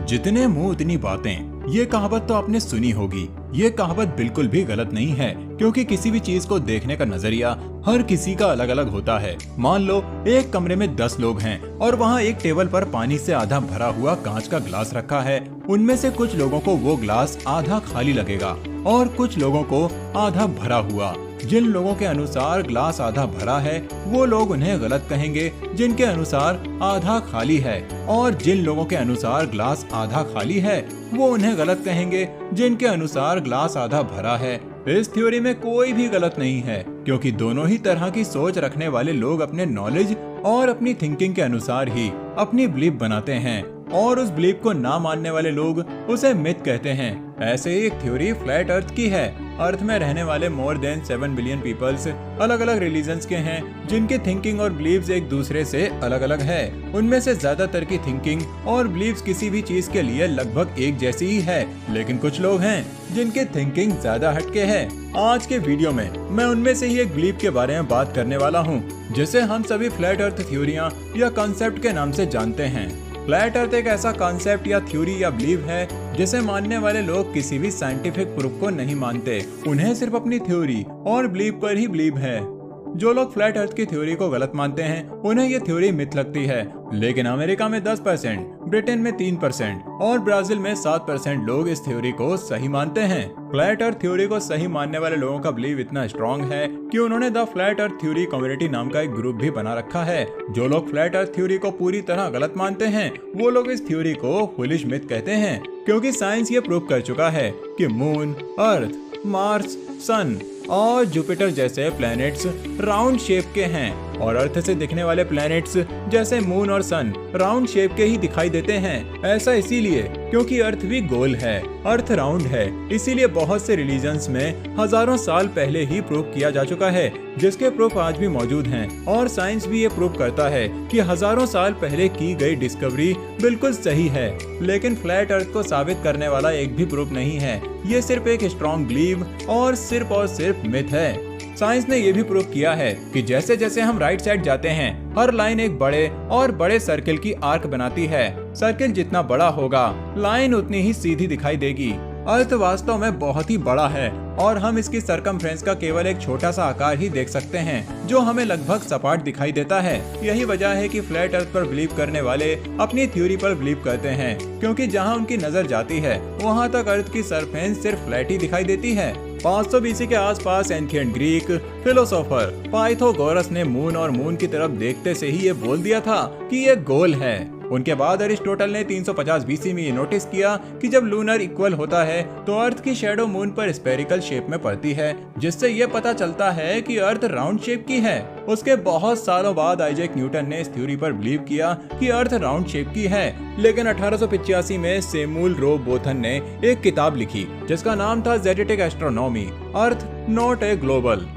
जितने मुंह उतनी बातें, ये कहावत तो आपने सुनी होगी। ये कहावत बिल्कुल भी गलत नहीं है, क्योंकि किसी भी चीज को देखने का नजरिया हर किसी का अलग अलग होता है। मान लो एक कमरे में 10 लोग हैं और वहाँ एक टेबल पर पानी से आधा भरा हुआ कांच का ग्लास रखा है। उनमें से कुछ लोगों को वो ग्लास आधा खाली लगेगा और कुछ लोगों को आधा भरा हुआ। जिन लोगों के अनुसार ग्लास आधा भरा है वो लोग उन्हें गलत कहेंगे, जिनके अनुसार आधा खाली है, और जिन लोगों के अनुसार ग्लास आधा खाली है वो उन्हें गलत कहेंगे, जिनके अनुसार ग्लास आधा भरा है। इस थ्योरी में कोई भी गलत नहीं है, क्योंकि दोनों ही तरह की सोच रखने वाले लोग अपने नॉलेज और अपनी थिंकिंग के अनुसार ही अपनी बिलीफ बनाते हैं, और उस बिलीफ को ना मानने वाले लोग उसे मिथ कहते हैं। ऐसे ही एक थ्योरी फ्लैट अर्थ की है। अर्थ में रहने वाले मोर देन 7 बिलियन पीपल्स अलग अलग रिलीजन्स के हैं, जिनकी थिंकिंग और बिलीव्स एक दूसरे से अलग अलग है। उनमें से ज्यादातर की थिंकिंग और बिलीव्स किसी भी चीज के लिए लगभग एक जैसी ही है, लेकिन कुछ लोग हैं जिनकी थिंकिंग ज्यादा हटके है। आज के वीडियो में मैं उनमें से ही एक बिलीफ के बारे में बात करने वाला हूँ, जिसे हम सभी फ्लैट अर्थ थ्योरियां या कॉन्सेप्ट के नाम से जानते हैं। फ्लैट अर्थ एक ऐसा कॉन्सेप्ट या थ्योरी या बिलीव है जिसे मानने वाले लोग किसी भी साइंटिफिक प्रूफ को नहीं मानते। उन्हें सिर्फ अपनी थ्योरी और बिलीव पर ही बिलीव है। जो लोग फ्लैट अर्थ की थ्योरी को गलत मानते हैं उन्हें ये थ्योरी मिथ लगती है, लेकिन अमेरिका में 10%, ब्रिटेन में 3% और ब्राजील में 7% लोग इस थ्योरी को सही मानते हैं। फ्लैट अर्थ थ्योरी को सही मानने वाले लोगों का बिलीव इतना स्ट्रॉन्ग है कि उन्होंने the flat earth theory community नाम का एक ग्रुप भी बना रखा है। जो लोग फ्लैट अर्थ थ्योरी को पूरी तरह गलत मानते हैं वो लोग इस थ्योरी को फुलिश मिथ कहते हैं, क्योंकि साइंस ये प्रूव कर चुका है कि मून, अर्थ, मार्स, सन और जुपिटर जैसे प्लैनेट्स राउंड शेप के हैं, और अर्थ से दिखने वाले प्लैनेट्स जैसे मून और सन राउंड शेप के ही दिखाई देते हैं। ऐसा इसीलिए क्योंकि अर्थ भी गोल है, अर्थ राउंड है। इसीलिए बहुत से रिलीजन्स में हजारों साल पहले ही प्रूव किया जा चुका है, जिसके प्रूफ आज भी मौजूद हैं, और साइंस भी ये प्रूव करता है कि हजारों साल पहले की गई डिस्कवरी बिल्कुल सही है। लेकिन फ्लैट अर्थ को साबित करने वाला एक भी प्रूफ नहीं है। ये सिर्फ एक स्ट्रॉन्ग बिलीव और सिर्फ मिथ है। साइंस ने यह भी प्रूव किया है कि जैसे जैसे हम राइट साइड जाते हैं, हर लाइन एक बड़े और बड़े सर्किल की आर्क बनाती है। सर्किल जितना बड़ा होगा, लाइन उतनी ही सीधी दिखाई देगी। अर्थ वास्तव में बहुत ही बड़ा है और हम इसकी सरकमफ्रेंस का केवल एक छोटा सा आकार ही देख सकते हैं, जो हमें लगभग सपाट दिखाई देता है। यही वजह है कि फ्लैट अर्थ पर बिलीव करने वाले अपनी थ्योरी पर बिलीव करते हैं, क्योंकि जहां उनकी नजर जाती है वहां तक अर्थ की सरफेस सिर्फ फ्लैट ही दिखाई देती है। 500 BC के आसपास एंशिएंट ग्रीक फिलोसोफर पाइथागोरस ने मून और मून की तरफ देखते से ही ये बोल दिया था कि ये गोल है। उनके बाद अरिस्टोटल ने 350 BC में ये नोटिस किया कि जब लूनर इक्वल होता है तो अर्थ की शैडो मून पर स्फेरिकल शेप में पड़ती है, जिससे ये पता चलता है कि अर्थ राउंड शेप की है। उसके बहुत सालों बाद आइजैक न्यूटन ने इस थ्योरी पर बिलीव किया कि अर्थ राउंड शेप की है, लेकिन 1885 में सैमुअल रो बोथन ने एक किताब लिखी जिसका नाम था genetic astronomy, earth not a global.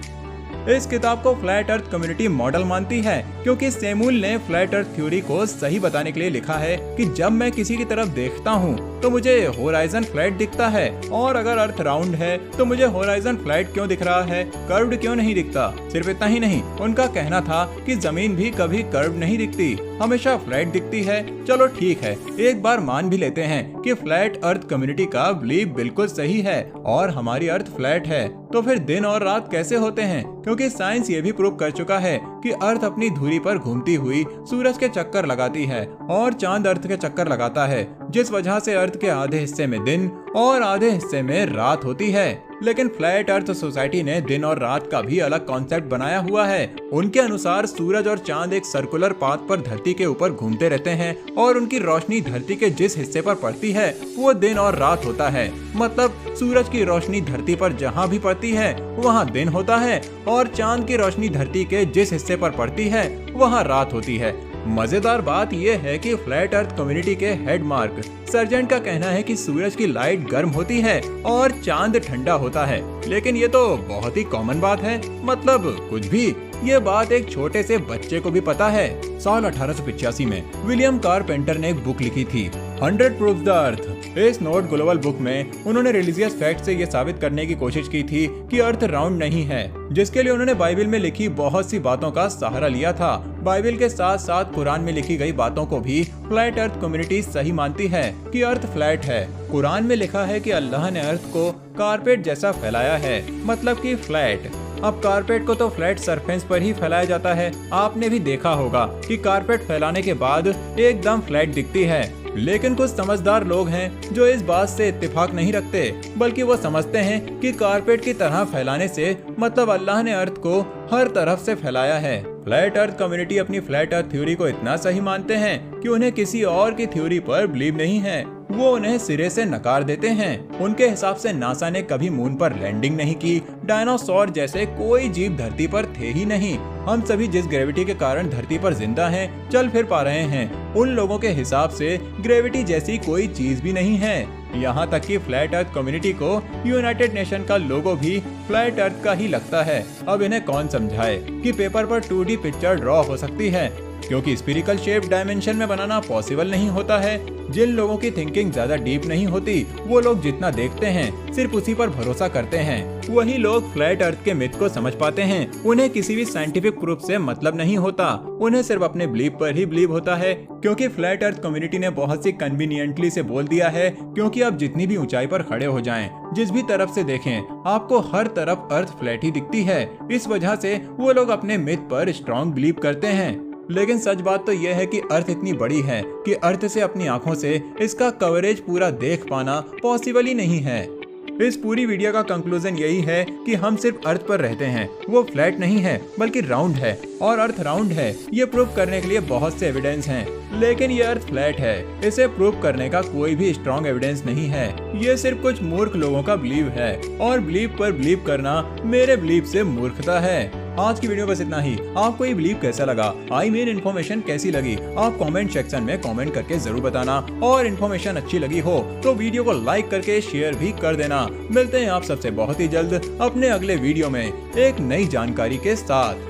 इस किताब को फ्लैट अर्थ कम्युनिटी मॉडल मानती है, क्योंकि सैमुअल ने फ्लैट अर्थ थ्योरी को सही बताने के लिए लिखा है कि जब मैं किसी की तरफ देखता हूँ तो मुझे होराइजन फ्लैट दिखता है, और अगर अर्थ राउंड है तो मुझे होराइजन फ्लैट क्यों दिख रहा है, कर्व्ड क्यों नहीं दिखता। सिर्फ इतना ही नहीं, उनका कहना था कि जमीन भी कभी कर्व नहीं दिखती, हमेशा फ्लैट दिखती है। चलो ठीक है, एक बार मान भी लेते हैं कि फ्लैट अर्थ कम्युनिटी का बिलीव बिल्कुल सही है और हमारी अर्थ फ्लैट है, तो फिर दिन और रात कैसे होते हैं? क्योंकि साइंस ये भी प्रूव कर चुका है कि अर्थ अपनी धुरी पर घूमती हुई सूरज के चक्कर लगाती है और चांद अर्थ के चक्कर लगाता है, जिस वजह से अर्थ के आधे हिस्से में दिन और आधे हिस्से में रात होती है। लेकिन फ्लैट अर्थ सोसाइटी ने दिन और रात का भी अलग कॉन्सेप्ट बनाया हुआ है। उनके अनुसार सूरज और चांद एक सर्कुलर पाथ पर धरती के ऊपर घूमते रहते हैं और उनकी रोशनी धरती के जिस हिस्से पर पड़ती है वो दिन और रात होता है। मतलब सूरज की रोशनी धरती पर जहाँ भी पड़ती है वहाँ दिन होता है, और चांद की रोशनी धरती के जिस हिस्से पर पड़ती है वहाँ रात होती है। मजेदार बात यह है कि फ्लैट अर्थ कम्युनिटी के हेड मार्क सर्जेंट का कहना है कि सूरज की लाइट गर्म होती है और चांद ठंडा होता है, लेकिन ये तो बहुत ही कॉमन बात है। मतलब कुछ भी, ये बात एक छोटे से बच्चे को भी पता है। साल 1885 में विलियम कारपेंटर ने एक बुक लिखी थी, 100 प्रूफ द अर्थ। इस नॉट ग्लोबल बुक में उन्होंने रिलीजियस फैक्ट से ये साबित करने की कोशिश की थी कि अर्थ राउंड नहीं है, जिसके लिए उन्होंने बाइबल में लिखी बहुत सी बातों का सहारा लिया था। बाइबल के साथ साथ कुरान में लिखी गई बातों को भी फ्लैट अर्थ कम्युनिटी सही मानती है कि अर्थ फ्लैट है। कुरान में लिखा है कि अल्लाह ने अर्थ को कारपेट जैसा फैलाया है, मतलब कि फ्लैट। अब कारपेट को तो फ्लैट सरफेस पर ही फैलाया जाता है। आपने भी देखा होगा कि कारपेट फैलाने के बाद एकदम फ्लैट दिखती है, लेकिन कुछ समझदार लोग हैं जो इस बात से इत्तेफाक नहीं रखते, बल्कि वो समझते हैं कि कारपेट की तरह फैलाने से मतलब अल्लाह ने अर्थ को हर तरफ से फैलाया है। फ्लैट अर्थ कम्युनिटी अपनी फ्लैट अर्थ थ्योरी को इतना सही मानते हैं कि उन्हें किसी और की थ्योरी पर बिलीव नहीं है, वो उन्हें सिरे से नकार देते हैं। उनके हिसाब से नासा ने कभी मून पर लैंडिंग नहीं की, डायनासोर जैसे कोई जीव धरती पर थे ही नहीं। हम सभी जिस ग्रेविटी के कारण धरती पर जिंदा हैं, चल फिर पा रहे हैं, उन लोगों के हिसाब से ग्रेविटी जैसी कोई चीज भी नहीं है। यहाँ तक कि फ्लैट अर्थ कम्युनिटी को यूनाइटेड नेशन का लोगो भी फ्लैट अर्थ का ही लगता है। अब इन्हें कौन समझाए कि पेपर पर 2D पिक्चर ड्रॉ हो सकती है, क्योंकि स्फीरिकल शेप डायमेंशन में बनाना पॉसिबल नहीं होता है। जिन लोगों की थिंकिंग ज्यादा डीप नहीं होती, वो लोग जितना देखते हैं सिर्फ उसी पर भरोसा करते हैं। वही लोग फ्लैट अर्थ के मिथ को समझ पाते हैं। उन्हें किसी भी साइंटिफिक प्रूफ से मतलब नहीं होता, उन्हें सिर्फ अपने बिलीव पर ही बिलीव होता है, क्योंकि फ्लैट अर्थ कम्युनिटी ने बहुत सी कन्वीनियंटली से बोल दिया है। क्योंकि आप जितनी भी ऊंचाई पर खड़े हो जाएं, जिस भी तरफ से देखें, आपको हर तरफ अर्थ फ्लैट ही दिखती है। इस वजह से वो लोग अपने मिथ पर स्ट्रॉन्ग बिलीव करते हैं। लेकिन सच बात तो यह है कि अर्थ इतनी बड़ी है कि अर्थ से अपनी आंखों से इसका कवरेज पूरा देख पाना पॉसिबल ही नहीं है। इस पूरी वीडियो का कंक्लूजन यही है कि हम सिर्फ अर्थ पर रहते हैं, वो फ्लैट नहीं है बल्कि राउंड है, और अर्थ राउंड है ये प्रूव करने के लिए बहुत से एविडेंस हैं। लेकिन ये अर्थ फ्लैट है, इसे प्रूव करने का कोई भी स्ट्रॉन्ग एविडेंस नहीं है। ये सिर्फ कुछ मूर्ख लोगों का बिलीव है, और बिलीव पर बिलीव करना मेरे बिलीव से मूर्खता है। आज की वीडियो बस इतना ही। आपको ये बिलीव कैसा लगा, आई मीन इन्फॉर्मेशन कैसी लगी, आप कमेंट सेक्शन में कमेंट करके जरूर बताना। और इन्फॉर्मेशन अच्छी लगी हो तो वीडियो को लाइक करके शेयर भी कर देना। मिलते हैं आप सबसे बहुत ही जल्द अपने अगले वीडियो में एक नई जानकारी के साथ।